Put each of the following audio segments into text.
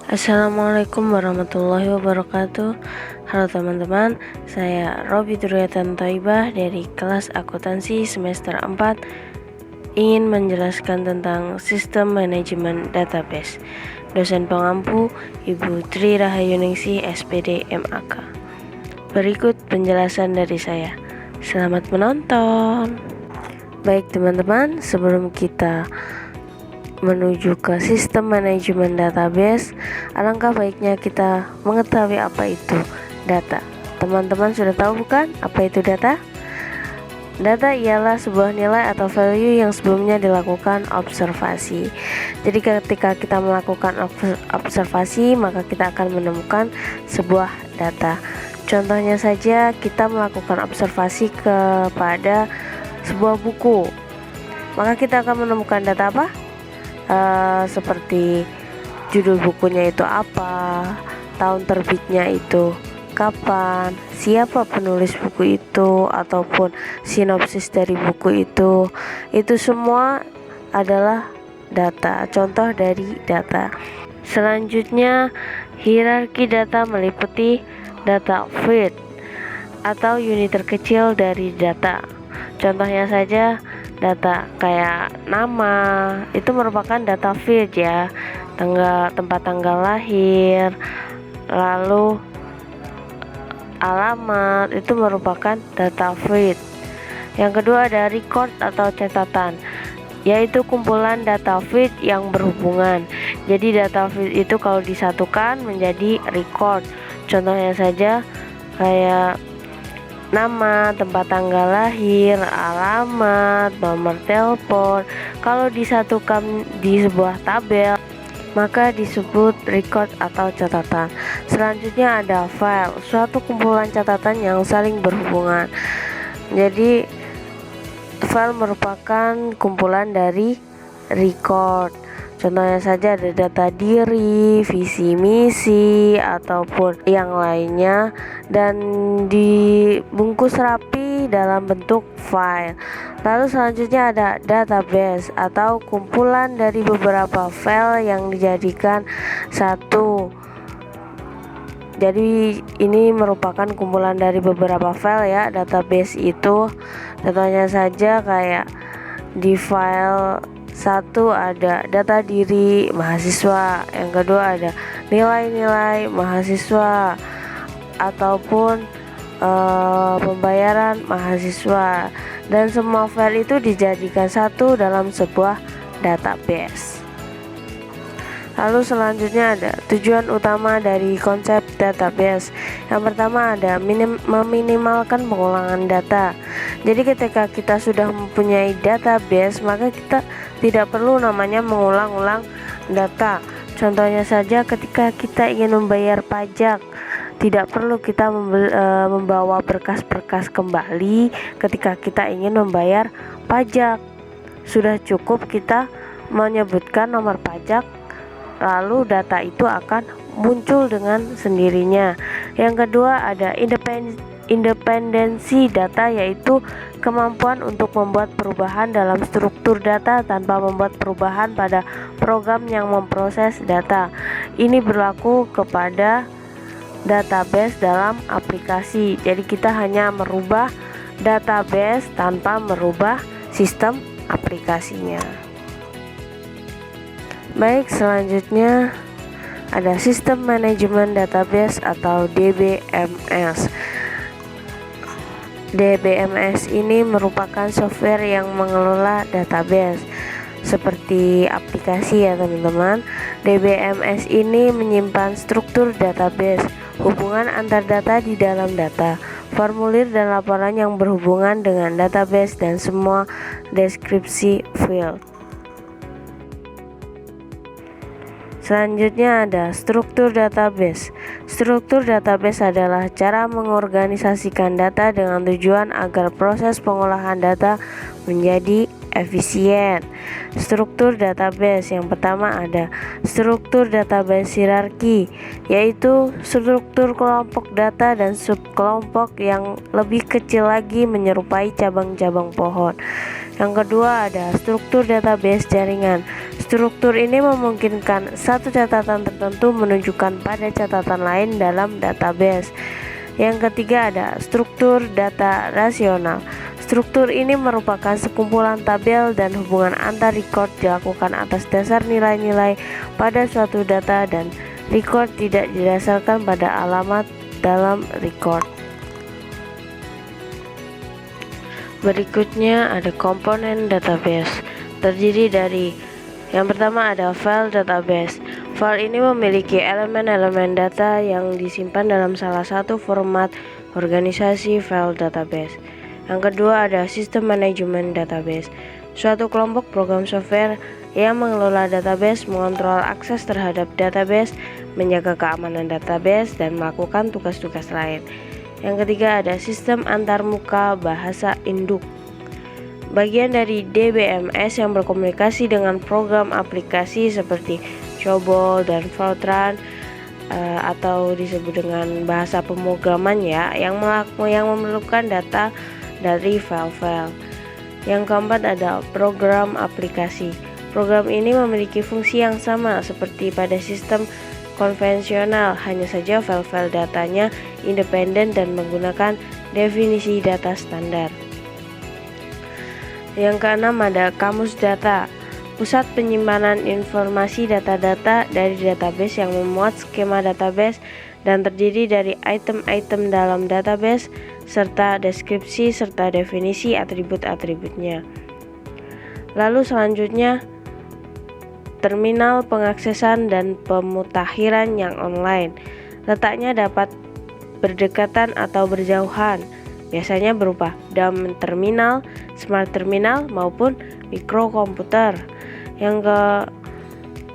Assalamualaikum warahmatullahi wabarakatuh. Halo teman-teman, saya Robi Duryatan Thaibah dari kelas akuntansi semester 4 ingin menjelaskan tentang sistem manajemen database. Dosen pengampu Ibu Tri Rahayuningsih SPD MAK. Berikut penjelasan dari saya. Selamat menonton. Baik teman-teman, sebelum kita menuju ke sistem manajemen database, alangkah baiknya kita mengetahui apa itu data. Teman-teman sudah tahu bukan apa itu data? Data ialah sebuah nilai atau value yang sebelumnya dilakukan observasi. Jadi ketika kita melakukan observasi, maka kita akan menemukan sebuah data. Contohnya saja, kita melakukan observasi kepada sebuah buku, maka kita akan menemukan data apa? Seperti judul bukunya itu apa, tahun terbitnya itu kapan, siapa penulis buku itu, ataupun sinopsis dari buku itu semua adalah data, contoh dari data. Selanjutnya, hierarki data meliputi data feed atau unit terkecil dari data. Contohnya saja, data kayak nama itu merupakan data feed ya, tempat tanggal lahir, lalu alamat itu merupakan data feed. Yang kedua ada record atau catatan, yaitu kumpulan data feed yang berhubungan. Jadi data feed itu kalau disatukan menjadi record. Contohnya saja kayak nama, tempat tanggal lahir, alamat, nomor telepon. Kalau disatukan di sebuah tabel, maka disebut record atau catatan. Selanjutnya ada file, suatu kumpulan catatan yang saling berhubungan. Jadi file merupakan kumpulan dari record. Contohnya saja ada data diri, visi misi, ataupun yang lainnya, dan dibungkus rapi dalam bentuk file. Lalu selanjutnya ada database atau kumpulan dari beberapa file yang dijadikan satu. Jadi ini merupakan kumpulan dari beberapa file ya, database itu. Contohnya saja kayak di file satu ada data diri mahasiswa, yang kedua ada nilai-nilai mahasiswa ataupun pembayaran mahasiswa, dan semua file itu dijadikan satu dalam sebuah database. Lalu selanjutnya ada tujuan utama dari konsep database. Yang pertama ada meminimalkan pengulangan data. Jadi ketika kita sudah mempunyai database, maka kita tidak perlu namanya mengulang-ulang data. Contohnya saja ketika kita ingin membayar pajak, tidak perlu kita membawa berkas-berkas kembali ketika kita ingin membayar pajak. Sudah cukup kita menyebutkan nomor pajak, lalu data itu akan muncul dengan sendirinya. Yang kedua ada independensi data, yaitu kemampuan untuk membuat perubahan dalam struktur data tanpa membuat perubahan pada program yang memproses data. Ini berlaku kepada database dalam aplikasi. Jadi kita hanya merubah database tanpa merubah sistem aplikasinya. Baik, selanjutnya ada sistem manajemen database atau DBMS. DBMS ini merupakan software yang mengelola database seperti aplikasi ya teman-teman. DBMS ini menyimpan struktur database, hubungan antar data di dalam data, formulir dan laporan yang berhubungan dengan database, dan semua deskripsi field. Selanjutnya ada struktur database. Struktur database adalah cara mengorganisasikan data dengan tujuan agar proses pengolahan data menjadi efisien. Struktur database yang pertama ada struktur database hierarki, yaitu struktur kelompok data dan subkelompok yang lebih kecil lagi menyerupai cabang-cabang pohon. Yang kedua ada struktur database jaringan. Struktur ini memungkinkan satu catatan tertentu menunjukkan pada catatan lain dalam database. Yang ketiga ada struktur data rasional. Struktur ini merupakan sekumpulan tabel dan hubungan antar record dilakukan atas dasar nilai-nilai pada suatu data dan record tidak didasarkan pada alamat dalam record. Berikutnya ada komponen database. Terdiri dari yang pertama ada file database. File ini memiliki elemen-elemen data yang disimpan dalam salah satu format organisasi file database. Yang kedua ada sistem manajemen database. Suatu kelompok program software yang mengelola database, mengontrol akses terhadap database, menjaga keamanan database, dan melakukan tugas-tugas lain. Yang ketiga ada sistem antarmuka bahasa induk. Bagian dari DBMS yang berkomunikasi dengan program aplikasi seperti COBOL dan Fortran atau disebut dengan bahasa pemrograman ya, yang memerlukan data dari file-file. Yang keempat ada program aplikasi. Program ini memiliki fungsi yang sama seperti pada sistem konvensional, hanya saja file-file datanya independen dan menggunakan definisi data standar. Yang keenam ada kamus data. Pusat penyimpanan informasi data-data dari database yang memuat skema database dan terdiri dari item-item dalam database serta deskripsi serta definisi atribut-atributnya. Lalu selanjutnya terminal pengaksesan dan pemutakhiran yang online. Letaknya dapat berdekatan atau berjauhan, biasanya berupa dumb terminal, smart terminal maupun mikrokomputer. Yang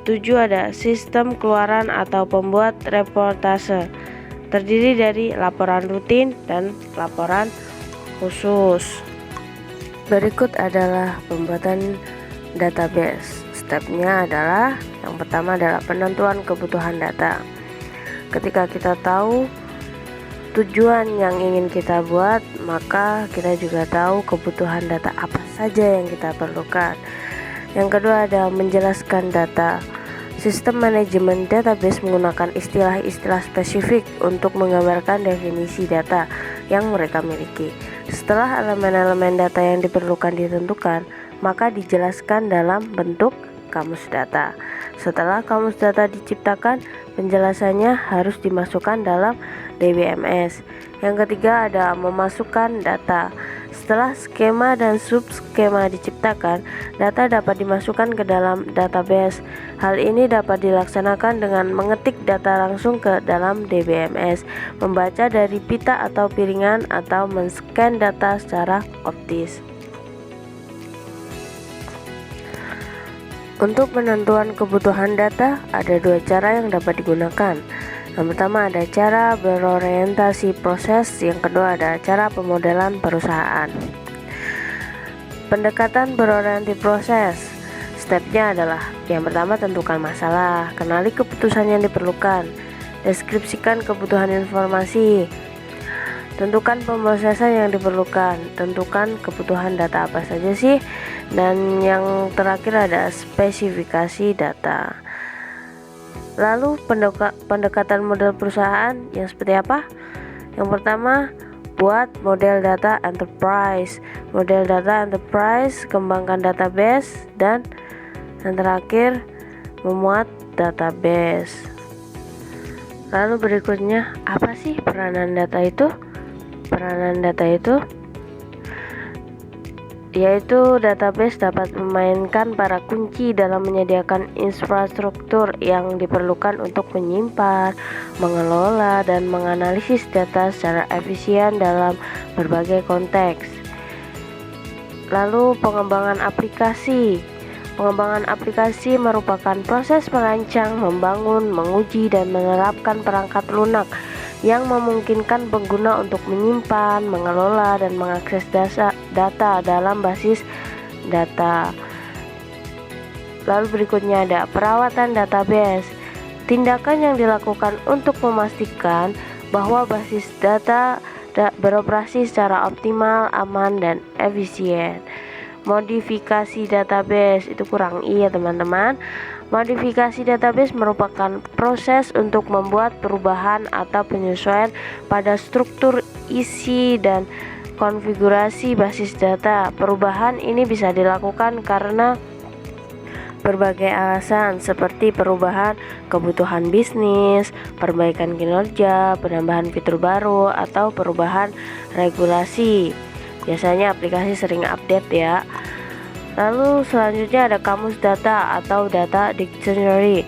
ketujuh ada sistem keluaran atau pembuat reportase. Terdiri dari laporan rutin dan laporan khusus. Berikut adalah pembuatan database. Stepnya adalah yang pertama adalah penentuan kebutuhan data. Ketika kita tahu tujuan yang ingin kita buat, maka kita juga tahu kebutuhan data apa saja yang kita perlukan. Yang kedua ada menjelaskan data. Sistem manajemen database menggunakan istilah-istilah spesifik untuk menggambarkan definisi data yang mereka miliki. Setelah elemen-elemen data yang diperlukan ditentukan, maka dijelaskan dalam bentuk kamus data. Setelah kamus data diciptakan, penjelasannya harus dimasukkan dalam DBMS. Yang ketiga ada memasukkan data. Setelah skema dan subskema diciptakan, data dapat dimasukkan ke dalam database. Hal ini dapat dilaksanakan dengan mengetik data langsung ke dalam DBMS, membaca dari pita atau piringan, atau men-scan data secara optis. Untuk penentuan kebutuhan data, ada dua cara yang dapat digunakan. Yang pertama ada cara berorientasi proses, yang kedua ada cara pemodelan perusahaan. Pendekatan berorientasi proses. Stepnya adalah yang pertama tentukan masalah, kenali keputusan yang diperlukan, deskripsikan kebutuhan informasi, tentukan pemrosesan yang diperlukan, tentukan kebutuhan data apa saja sih, dan yang terakhir ada spesifikasi data. Lalu pendekatan model perusahaan yang seperti apa? Yang pertama, buat model data enterprise. Model data enterprise, kembangkan database, dan yang terakhir memuat database. Lalu berikutnya, apa sih peranan data itu? Peranan data itu yaitu database dapat memainkan para kunci dalam menyediakan infrastruktur yang diperlukan untuk menyimpan, mengelola, dan menganalisis data secara efisien dalam berbagai konteks. Lalu pengembangan aplikasi. Pengembangan aplikasi merupakan proses merancang, membangun, menguji, dan menerapkan perangkat lunak yang memungkinkan pengguna untuk menyimpan, mengelola, dan mengakses data dalam basis data. Lalu berikutnya ada perawatan database. Tindakan yang dilakukan untuk memastikan bahwa basis data beroperasi secara optimal, aman, dan efisien. Modifikasi database itu kurang I ya teman-teman. Modifikasi database merupakan proses untuk membuat perubahan atau penyesuaian pada struktur, isi, dan konfigurasi basis data. Perubahan ini bisa dilakukan karena berbagai alasan seperti perubahan kebutuhan bisnis, perbaikan kinerja, penambahan fitur baru, atau perubahan regulasi. Biasanya aplikasi sering update ya. Lalu selanjutnya ada kamus data atau data dictionary,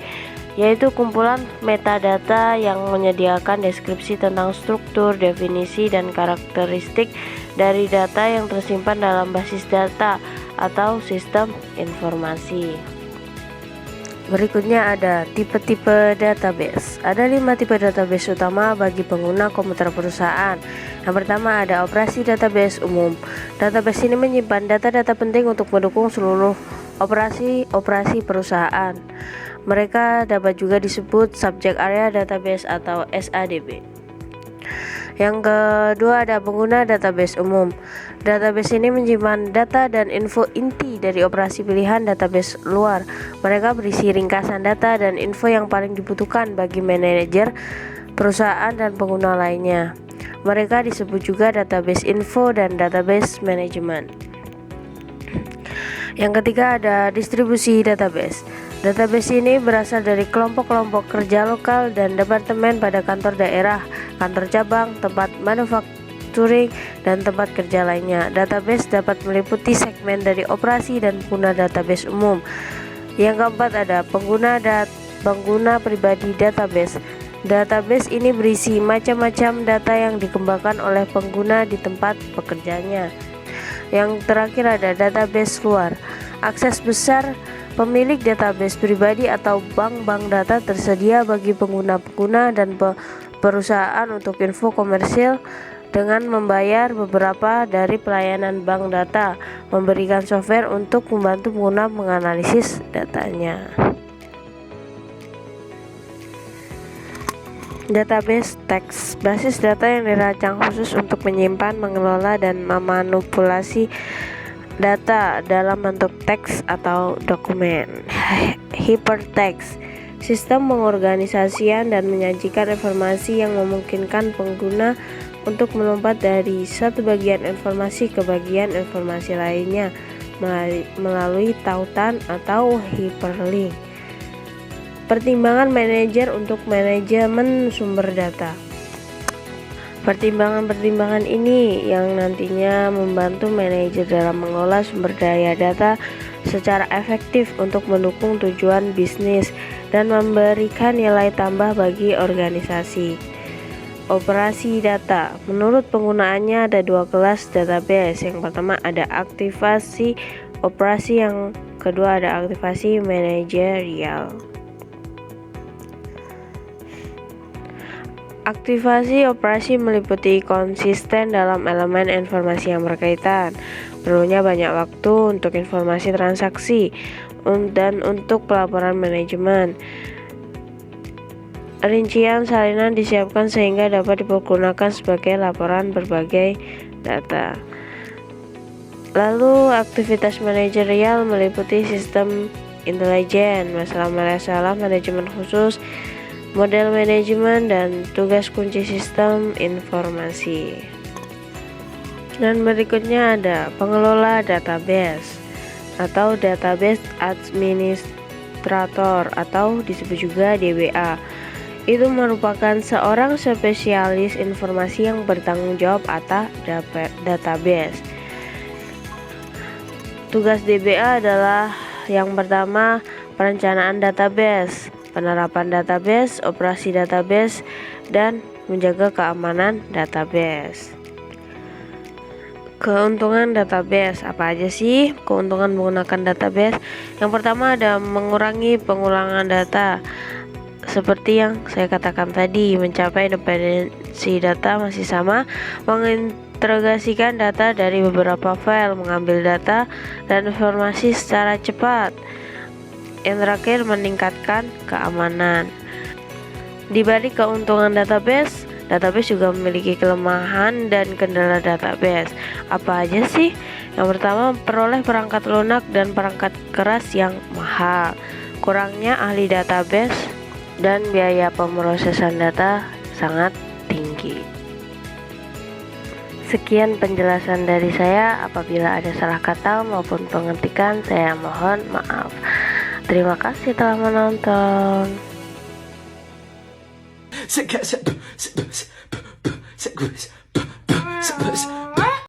yaitu kumpulan metadata yang menyediakan deskripsi tentang struktur, definisi, dan karakteristik dari data yang tersimpan dalam basis data atau sistem informasi. Berikutnya ada tipe-tipe database. Ada 5 tipe database utama bagi pengguna komputer perusahaan. Yang pertama ada operasi database umum. Database ini menyimpan data-data penting untuk mendukung seluruh operasi perusahaan. Mereka dapat juga disebut subject area database atau SADB. Yang kedua ada pengguna database umum. Database ini menyimpan data dan info inti dari operasi pilihan database luar. Mereka berisi ringkasan data dan info yang paling dibutuhkan bagi manajer perusahaan dan pengguna lainnya. Mereka disebut juga database info dan database management. Yang ketiga ada distribusi database. Database ini berasal dari kelompok-kelompok kerja lokal dan departemen pada kantor daerah, kantor cabang, tempat manufacturing, dan tempat kerja lainnya. Database dapat meliputi segmen dari operasi dan pengguna database umum. Yang keempat ada pengguna pribadi database. Database ini berisi macam-macam data yang dikembangkan oleh pengguna di tempat pekerjaannya. Yang terakhir ada database luar. Akses besar pemilik database pribadi atau bank data tersedia bagi pengguna-pengguna dan perusahaan untuk info komersil dengan membayar beberapa dari pelayanan bank data, memberikan software untuk membantu pengguna menganalisis datanya. Database teks, basis data yang dirancang khusus untuk menyimpan, mengelola, dan memanipulasi data dalam bentuk teks atau dokumen. Hypertext, sistem pengorganisasian dan menyajikan informasi yang memungkinkan pengguna untuk melompat dari satu bagian informasi ke bagian informasi lainnya melalui tautan atau hyperlink. Pertimbangan manajer untuk manajemen sumber data. Pertimbangan-pertimbangan ini yang nantinya membantu manajer dalam mengelola sumber daya data secara efektif untuk mendukung tujuan bisnis dan memberikan nilai tambah bagi organisasi. Operasi data. Menurut penggunaannya ada 2 kelas database. Yang pertama ada aktivasi operasi, yang kedua ada aktivasi manajerial. Aktivasi operasi meliputi konsisten dalam elemen informasi yang berkaitan, perlunya banyak waktu untuk informasi transaksi, dan untuk pelaporan manajemen. Rincian salinan disiapkan sehingga dapat dipergunakan sebagai laporan berbagai data. Lalu aktivitas manajerial meliputi sistem intelijen, masalah manajemen khusus, model manajemen, dan tugas kunci sistem informasi. Dan berikutnya ada pengelola database atau database administrator atau disebut juga DBA. Itu merupakan seorang spesialis informasi yang bertanggung jawab atas database. Tugas DBA adalah yang pertama perencanaan database, penerapan database, operasi database, dan menjaga keamanan database. Keuntungan database, apa aja sih keuntungan menggunakan database? Yang pertama ada mengurangi pengulangan data. Seperti yang saya katakan tadi, mencapai independensi data masih sama, mengintegrasikan data dari beberapa file, mengambil data dan informasi secara cepat. Yang terakhir meningkatkan keamanan. Di balik keuntungan database, database juga memiliki kelemahan dan kendala database. Apa aja sih? Yang pertama, memperoleh perangkat lunak dan perangkat keras yang mahal, kurangnya ahli database, dan biaya pemrosesan data sangat tinggi. Sekian penjelasan dari saya. Apabila ada salah kata maupun pengetikan, saya mohon maaf. Terima kasih telah menonton.